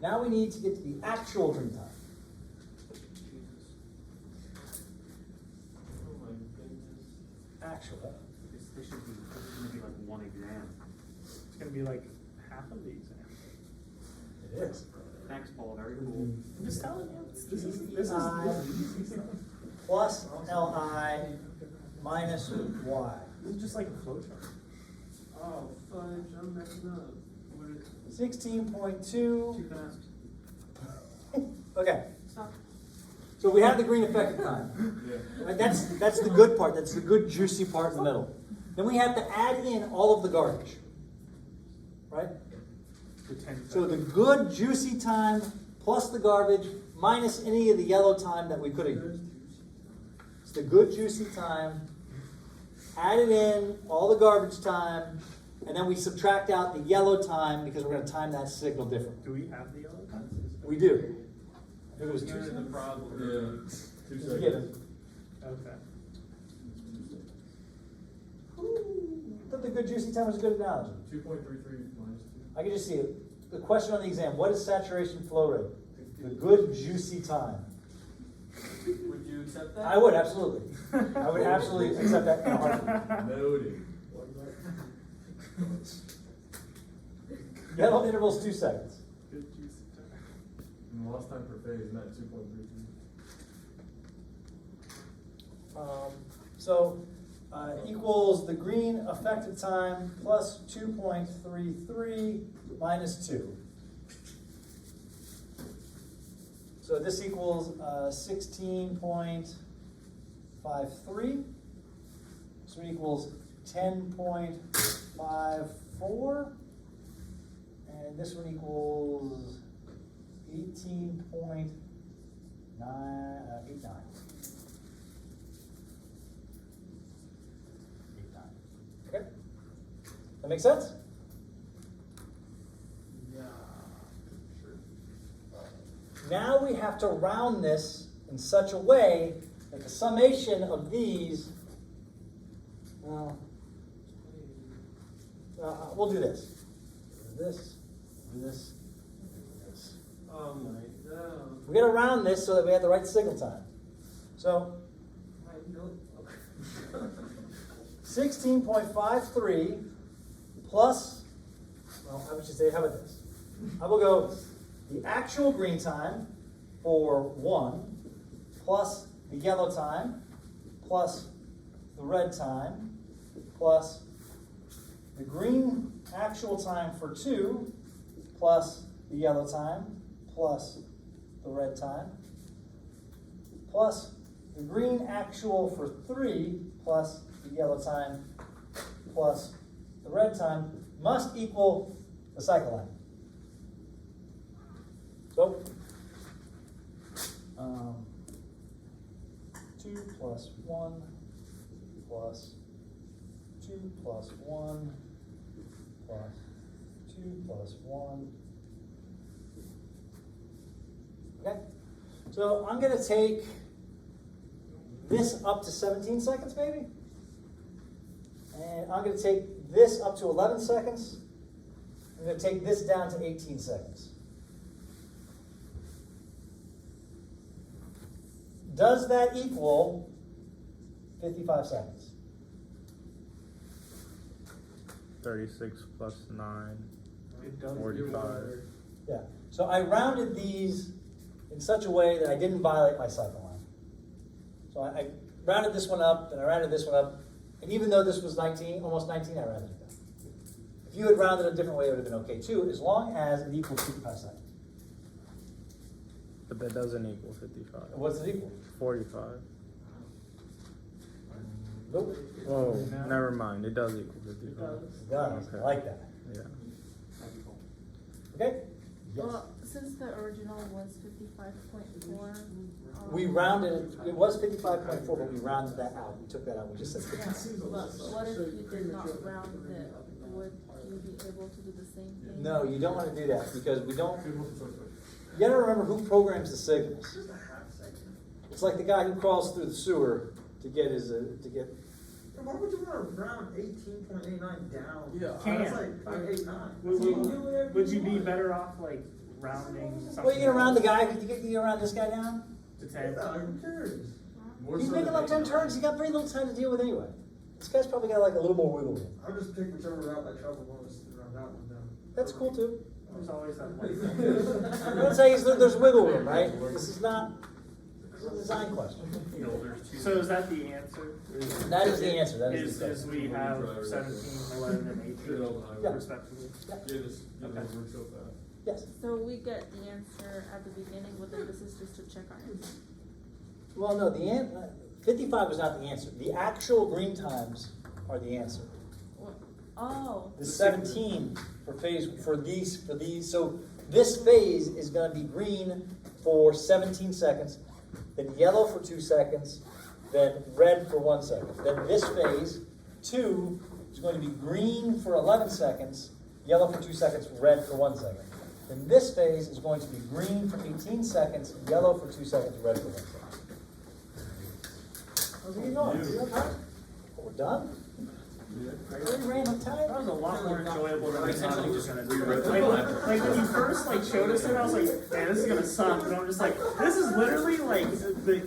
Now we need to get to the actual green time. Actual. This should be, gonna be like one exam. It's going to be like half of the exam. It is. Thanks, Paul, very cool. I'm just telling you. This is easy stuff. Plus Li minus Y. This is just like a flowchart. Oh, fudge, I'm messing up. What is 16.2. too fast? Okay. Stop. So we have the green effective time. Right, that's the good part. That's the good juicy part in the middle. Then we have to add in all of the garbage. Right? For 10 So the good juicy time plus the garbage minus any of the yellow time that we could have used. It's the good juicy time. Added in all the garbage time, and then we subtract out the yellow time because we're going to time that signal different. Do we have the yellow time? We do. If it was You're in the 2 problem. it's a given. Okay. I thought the good juicy time was a good analogy. 2.33 minus 2. I can just see it. The question on the exam, what is saturation flow rate? The good juicy time. Would you accept that? I would, absolutely. I would absolutely accept that in a heartbeat. Noted. Yellow interval's 2 seconds. Good juicy time. And lost time per phase, not 2.33. So, equals the green effective time plus 2.33 minus 2. So this equals 16.53. So it equals 10.54. And this one equals 18.89. Okay? That make sense? Yeah. Now we have to round this in such a way that the summation of these, well, we'll do this. This, this. Oh my god. We gotta round this so that we have the right signal time. So, I know. 16.53 plus, well, I would just say, how about this? I will go the actual green time for 1 plus the yellow time plus the red time plus the green actual time for 2 plus the yellow time plus the red time plus the green actual for 3 plus the yellow time plus the red time must equal the cycle length. So, 2 plus 1 plus 2 plus 1 plus 2 plus 1. Okay? So I'm going to take this up to 17 seconds maybe. And I'm going to take this up to 11 seconds. I'm going to take this down to 18 seconds. Does that equal 55 seconds? 36 plus 9, It does 45. Yeah. So I rounded these in such a way that I didn't violate my cycle line. So I rounded this one up, then I rounded this one up, and even though this was 19, almost 19, I rounded it down. If you had rounded a different way, it would have been okay too, as long as it equals 55 seconds. But that doesn't equal 55. What's it equal? 45. Nope. Whoa, never mind. It does equal 55. It does. Okay. I like that. Yeah. Okay? Yes. Well, since the original was 55.4. We rounded it, it was 55.4, but we rounded that out. We took that out. We just said Yeah, 50. but what if you did not round it? Would you be able to do the same thing? No, you don't want to do that because we don't. You gotta remember who programs the signals. It's like the guy who crawls through the sewer to get his Why would you want to round 18.89 down? Yeah, That's like 0.89. Would you be better off like rounding something? Well, you gonna round the guy? You gonna round this guy down? to 10? Yeah, who cares? He's making like 10 turns. He's got very little time to deal with anyway. This guy's probably got like a little more wiggle room. I'll just pick whichever route I travel most around that one down. That's cool too. There's always that one. I'm gonna say there's wiggle room, right? This is not. This is a design question. So is that the answer? That is the answer. That is the Is answer. we have 17, 11, and 18 Yeah. respectively? Yes. So we get the answer at the beginning, but then this is just to check our answer. Well, no. 55 was not the answer. The actual green times are the answer. What? Oh. The 17 for these. So this phase is going to be green for 17 seconds, then yellow for 2 seconds, then red for 1 second. Then this phase 2 is going to be green for 11 seconds, yellow for 2 seconds, red for 1 second. Then this phase is going to be green for 18 seconds, yellow for 2 seconds, red for 1 second. How's it going? You have time? We're done? Really ran out of time? That was a lot more enjoyable than I thought it was gonna be. Like when you first like showed us it, I was like, man, this is gonna suck. But I'm just like, this is literally like